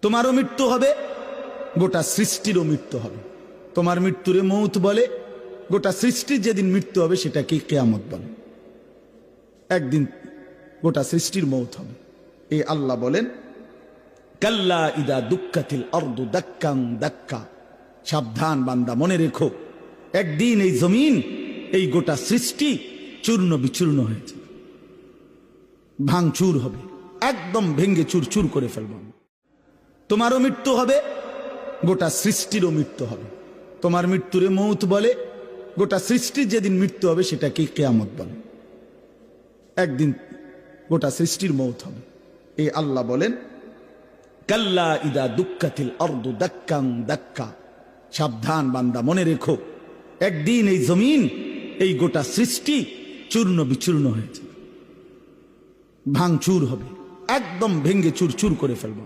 তোমারও মৃত্যু হবে, গোটা সৃষ্টিরও মৃত্যু হবে। তোমার মৃত্যুরে মৌত বলে, গোটা সৃষ্টির যেদিন মৃত্যু হবে সেটাকে কিয়ামত বলে। একদিন গোটা সৃষ্টির মৌত হবে। এই আল্লাহ বলেন, কাল্লা ইদা দুক্কাতিল আরদু দাক্কাং দাক্কা, সাবধান বান্দা, মনে রেখো একদিন এই জমিন, এই গোটা সৃষ্টি চূর্ণ বিচূর্ণ হয়েছে, ভাঙচুর হবে, একদম ভেঙ্গে চুরচুর করে ফেলব। তোমারও মৃত্যু হবে, গোটা সৃষ্টিরও মৃত্যু হবে। তোমার মৃত্যুরে মৌত বলে, গোটা সৃষ্টির যেদিন মৃত্যু হবে সেটাকে কিয়ামত বলে। একদিন গোটা সৃষ্টির মৌত হবে। এই আল্লাহ বলেন, কাল্লা ইদা দুক্কাতিল আরদু দাক্কাং দাক্কা, সাবধান বান্দা, মনে রেখো একদিন এই জমিন, এই গোটা সৃষ্টি চূর্ণ বিচূর্ণ হয়েছে, ভাঙচুর হবে, একদম ভেঙ্গে চুরচুর করে ফেলব।